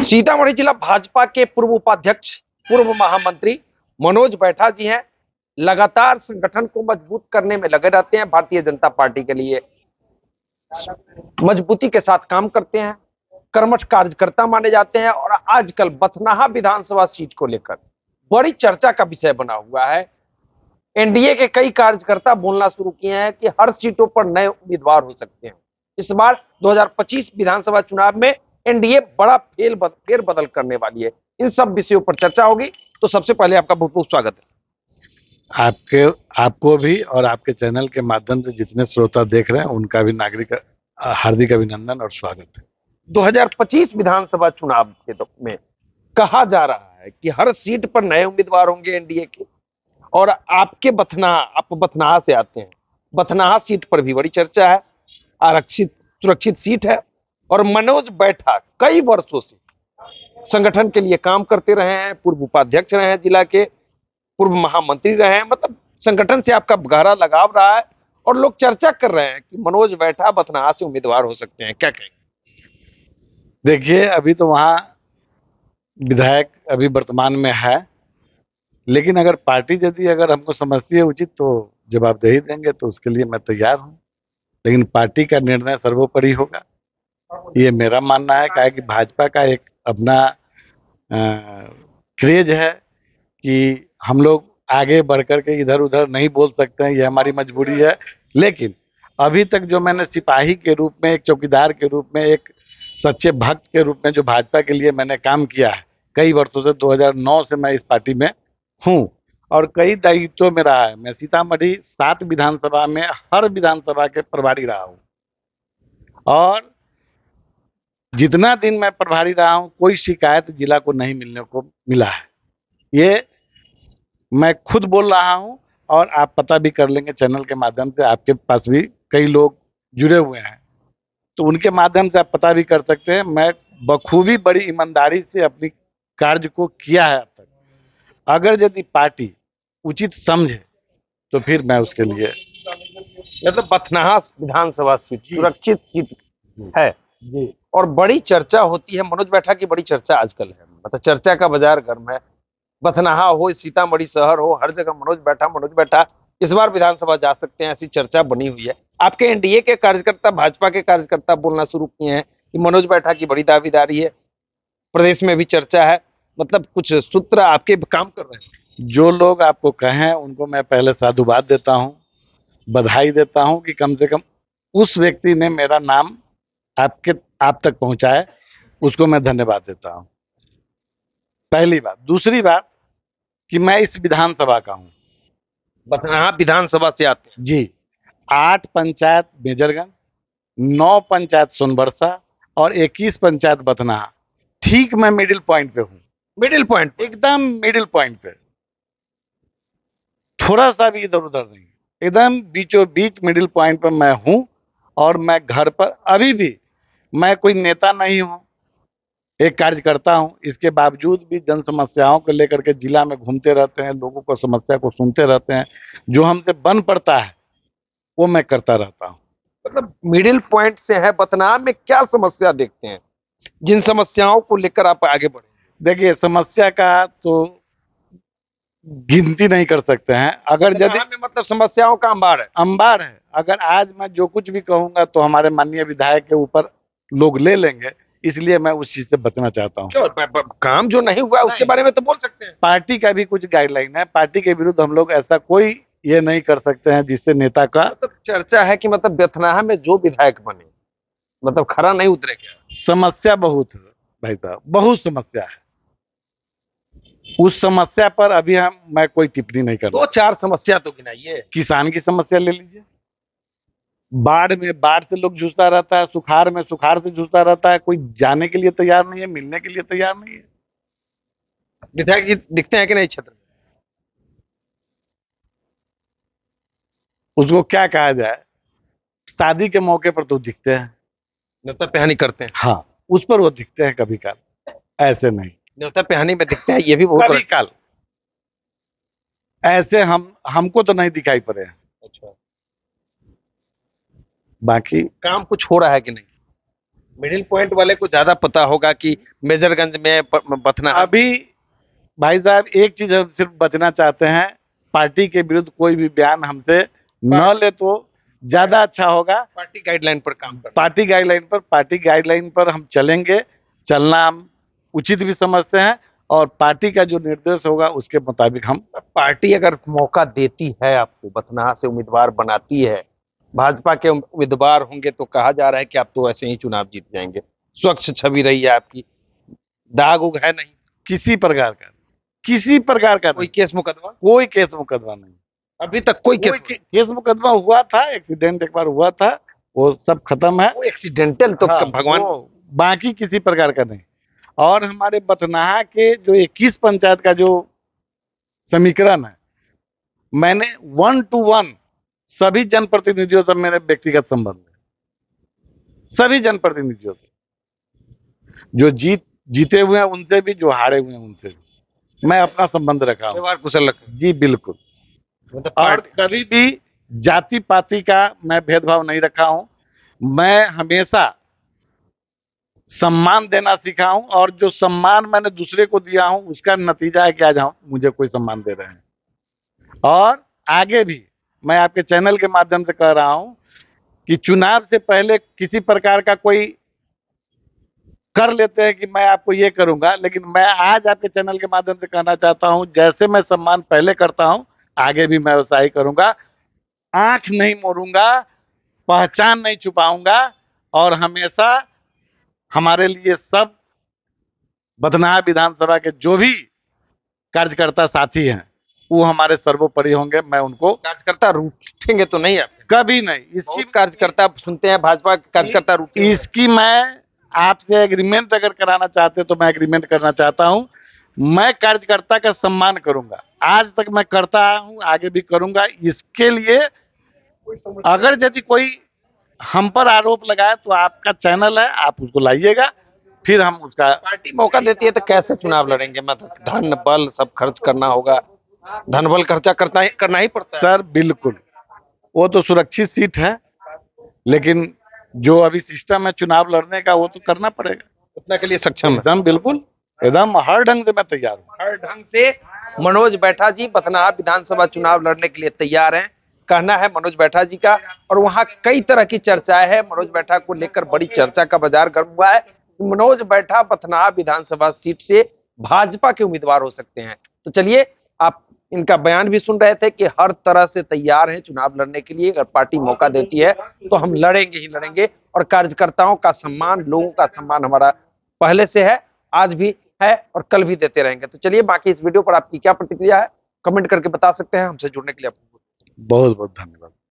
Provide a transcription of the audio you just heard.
सीतामढ़ी जिला भाजपा के पूर्व उपाध्यक्ष पूर्व महामंत्री मनोज बैठा जी हैं। लगातार संगठन को मजबूत करने में लगे रहते हैं। भारतीय जनता पार्टी के लिए मजबूती के साथ काम करते हैं, कर्मठ कार्यकर्ता माने जाते हैं और आजकल बथनाहा विधानसभा सीट को लेकर बड़ी चर्चा का विषय बना हुआ है। एनडीए के कई कार्यकर्ता बोलना शुरू किए हैं कि हर सीटों पर नए उम्मीदवार हो सकते हैं। इस बार 2025 विधानसभा चुनाव में एनडीए बड़ा फेरबदल करने वाली है। इन सब विषयों पर चर्चा होगी। तो सबसे पहले आपका बहुत बहुत स्वागत है। आपको भी और आपके चैनल के माध्यम से जितने श्रोता देख रहे हैं उनका भी नागरिक हार्दिक अभिनंदन और स्वागत है। 2025 विधानसभा चुनाव के में कहा जा रहा है कि हर सीट पर नए उम्मीदवार होंगे एनडीए के, और आपके आप बथनाहा से आते हैं। बथनाहा सीट पर भी बड़ी चर्चा है। आरक्षित सुरक्षित सीट है और मनोज बैठा कई वर्षों से संगठन के लिए काम करते रहे हैं, पूर्व उपाध्यक्ष रहे हैं, जिला के पूर्व महामंत्री रहे हैं। मतलब संगठन से आपका गहरा लगाव रहा है और लोग चर्चा कर रहे हैं कि मनोज बैठा बथनाहा से उम्मीदवार हो सकते हैं। क्या कहेंगे? देखिए, अभी तो वहाँ विधायक अभी वर्तमान में है, लेकिन अगर पार्टी यदि अगर हमको समझती है उचित तो जवाबदेही देंगे, तो उसके लिए मैं तैयार हूँ। लेकिन पार्टी का निर्णय सर्वोपरि होगा, ये मेरा मानना है। क्या है कि भाजपा का एक अपना क्रेज है कि हम लोग आगे बढ़ करके इधर उधर नहीं बोल सकते हैं, ये हमारी मजबूरी है। लेकिन अभी तक जो मैंने सिपाही के रूप में, एक चौकीदार के रूप में, एक सच्चे भक्त के रूप में जो भाजपा के लिए मैंने काम किया है कई वर्षों से, 2009 से मैं इस पार्टी में हूँ और कई दायित्वों में रहा है। मैं सीतामढ़ी 7 विधानसभा में हर विधानसभा के प्रभारी रहा हूँ और जितना दिन मैं प्रभारी रहा हूँ कोई शिकायत जिला को नहीं मिलने को मिला है। ये मैं खुद बोल रहा हूँ और आप पता भी कर लेंगे चैनल के माध्यम से। आपके पास भी कई लोग जुड़े हुए हैं तो उनके माध्यम से आप पता भी कर सकते हैं। मैं बखूबी बड़ी ईमानदारी से अपनी कार्य को किया है अब तक। अगर यदि पार्टी उचित समझे तो फिर मैं उसके लिए मतलब बथनाहा विधानसभा सीट सुरक्षित सीट है जी। और बड़ी चर्चा होती है। मनोज बैठा की बड़ी चर्चा आजकल है। मतलब चर्चा का बाजार गर्म है। बथनाहा हो, सीतामढ़ी शहर हो, हर जगह मनोज बैठा इस बार विधानसभा जा सकते हैं, ऐसी चर्चा बनी हुई है। आपके एनडीए के कार्यकर्ता, भाजपा के कार्यकर्ता बोलना शुरू किए हैं कि मनोज बैठा की बड़ी दावेदारी है। प्रदेश में भी चर्चा है। मतलब कुछ सूत्र आपके काम कर रहे हैं। जो लोग आपको कहें उनको मैं पहले साधुवाद देता हूँ, बधाई देता हूँ कि कम से कम उस व्यक्ति ने मेरा नाम आप तक पहुंचाए, उसको मैं धन्यवाद देता हूँ। पहली बात। दूसरी बात कि मैं इस विधानसभा का हूँ। बथनाहा विधानसभा से आते हैं जी। 8 पंचायत मेजरगंज, 9 पंचायत सोनबरसा और 21 पंचायत बथनाहा। ठीक मैं मिडिल पॉइंट पे हूँ। मिडिल पॉइंट, एकदम मिडिल पॉइंट पे, थोड़ा सा भी इधर उधर नहीं, एकदम बीचों बीच मिडिल पॉइंट पर मैं हूँ। और मैं घर पर अभी भी, मैं कोई नेता नहीं हूँ, एक कार्यकर्ता हूँ। इसके बावजूद भी जन समस्याओं को लेकर के जिला में घूमते रहते हैं, लोगों को समस्या को सुनते रहते हैं। जो हमसे बन पड़ता है वो मैं करता रहता हूँ। मतलब मिडिल पॉइंट से है। बथनाहा में क्या समस्या देखते हैं, जिन समस्याओं को लेकर आप आगे बढ़े? देखिए, समस्या का तो गिनती नहीं कर सकते हैं। अगर यदि मतलब समस्याओं का अंबार है, अगर आज मैं जो कुछ भी कहूंगा तो हमारे माननीय विधायक के ऊपर लोग ले लेंगे, इसलिए मैं उस चीज से बचना चाहता हूँ। क्यों? काम जो नहीं हुआ उसके बारे में तो बोल सकते हैं। पार्टी का भी कुछ गाइडलाइन है, पार्टी के विरुद्ध हम लोग ऐसा कोई ये नहीं कर सकते हैं जिससे नेता का मतलब चर्चा है कि मतलब बथनाहा में जो विधायक बने मतलब खरा नहीं उतरे क्या? समस्या बहुत है भाई साहब, बहुत समस्या है। उस समस्या पर अभी मैं कोई टिप्पणी नहीं कर रहा। 2-4 समस्या तो गिनाइए। किसान की समस्या ले लीजिए। बाढ़ में बाढ़ से लोग जूझता रहता है, सुखाड़ में सुखाड़ से जूझता रहता है। कोई जाने के लिए तैयार नहीं है, मिलने के लिए तैयार नहीं है। विधायक जी दिखते हैं कि नहीं क्षेत्र में? उसको क्या कहा जाए, शादी के मौके पर तो दिखते हैं, न्योता पिहानी करते हैं। हाँ, उस पर वो दिखते हैं कभी काल, ऐसे नहीं। न्योता पिहानी में दिखते हैं, ये भी बहुत कभी काल ऐसे हमको तो नहीं दिखाई पड़े हैं। अच्छा, बाकी काम कुछ हो रहा है कि नहीं? मिडिल पॉइंट वाले को ज्यादा पता होगा कि मेजरगंज में बथना। अभी भाई साहब एक चीज हम सिर्फ बचना चाहते हैं, पार्टी के विरुद्ध कोई भी बयान हमसे न ले तो ज्यादा अच्छा होगा। पार्टी गाइडलाइन पर काम कर। पार्टी गाइडलाइन पर हम चलेंगे, चलना हम उचित भी समझते हैं, और पार्टी का जो निर्देश होगा उसके मुताबिक हम। पार्टी अगर मौका देती है आपको, बथनाहा से उम्मीदवार बनाती है, भाजपा के उम्मीदवार होंगे, तो कहा जा रहा है कि आप तो ऐसे ही चुनाव जीत जाएंगे। स्वच्छ छवि रही है आपकी, दाग उग है नहीं, किसी प्रकार का कोई नहीं, केस मुकदमा, कोई केस मुकदमा नहीं। अभी तक कोई केस केस मुकदमा हुआ था, एक्सीडेंट एक बार हुआ था, वो सब खत्म है। वो एक्सीडेंटल तो हाँ, भगवान। बाकी किसी प्रकार का नहीं। और हमारे बथनाहा के जो 21 पंचायत का जो समीकरण है, मैंने 1 to 1 सभी जनप्रतिनिधियों से मेरे व्यक्तिगत संबंध है, सभी जनप्रतिनिधियों से, जो जीते हुए हैं उनसे भी, जो हारे हुए हैं उनसे भी मैं अपना संबंध रखा हूँ। व्यवहार कुशल रखा। जी बिल्कुल। मतलब और कभी भी जाति पाति का मैं भेदभाव नहीं रखा हूं। मैं हमेशा सम्मान देना सीखा हूं, और जो सम्मान मैंने दूसरे को दिया हूं उसका नतीजा है कि आज हम मुझे कोई सम्मान दे रहे हैं। और आगे भी मैं आपके चैनल के माध्यम से कह रहा हूं कि चुनाव से पहले किसी प्रकार का कोई कर लेते हैं कि मैं आपको ये करूंगा, लेकिन मैं आज आपके चैनल के माध्यम से कहना चाहता हूं, जैसे मैं सम्मान पहले करता हूं आगे भी मैं वैसा ही करूंगा। आंख नहीं मोड़ूंगा, पहचान नहीं छुपाऊंगा, और हमेशा हमारे लिए सब बथनाहा विधानसभा के जो भी कार्यकर्ता साथी हैं वो हमारे सर्वोपरि होंगे। मैं उनको कार्यकर्ता रूठेंगे तो नहीं, आप कभी नहीं, इसकी कार्यकर्ता सुनते हैं भाजपा के कार्यकर्ता रूठे, इसकी मैं आपसे एग्रीमेंट अगर कराना चाहते तो मैं एग्रीमेंट करना चाहता हूं। मैं कार्यकर्ता का सम्मान करूंगा, आज तक मैं करता हूं, आगे भी करूंगा। इसके लिए अगर यदि कोई हम पर आरोप लगाए तो आपका चैनल है, आप उसको लाइएगा, फिर हम उसका। पार्टी मौका देती है तो कैसे चुनाव लड़ेंगे? मतलब धन बल सब खर्च करना होगा, धन बल खर्चा करना ही पड़ता है। सर बिल्कुल, वो तो सुरक्षित सीट है, लेकिन जो अभी सिस्टम है चुनाव लड़ने का वो तो करना पड़ेगा। उतना के लिए सक्षम है। एकदम बिल्कुल, एकदम हर ढंग से मैं तैयार हूँ। हर ढंग से मनोज बैठा जी बथनाहा विधानसभा चुनाव लड़ने के लिए तैयार हैं, कहना है मनोज बैठा जी का। और वहां कई तरह की चर्चाएं है, मनोज बैठा को लेकर बड़ी चर्चा का बाजार गर्म हुआ है। मनोज बैठा बथनाहा विधानसभा सीट से भाजपा के उम्मीदवार हो सकते हैं। तो चलिए, आप इनका बयान भी सुन रहे थे कि हर तरह से तैयार है चुनाव लड़ने के लिए। अगर पार्टी मौका देती है तो हम लड़ेंगे ही लड़ेंगे, और कार्यकर्ताओं का सम्मान, लोगों का सम्मान हमारा पहले से है, आज भी है, और कल भी देते रहेंगे। तो चलिए, बाकी इस वीडियो पर आपकी क्या प्रतिक्रिया है कमेंट करके बता सकते हैं। हमसे जुड़ने के लिए आपको बहुत बहुत धन्यवाद।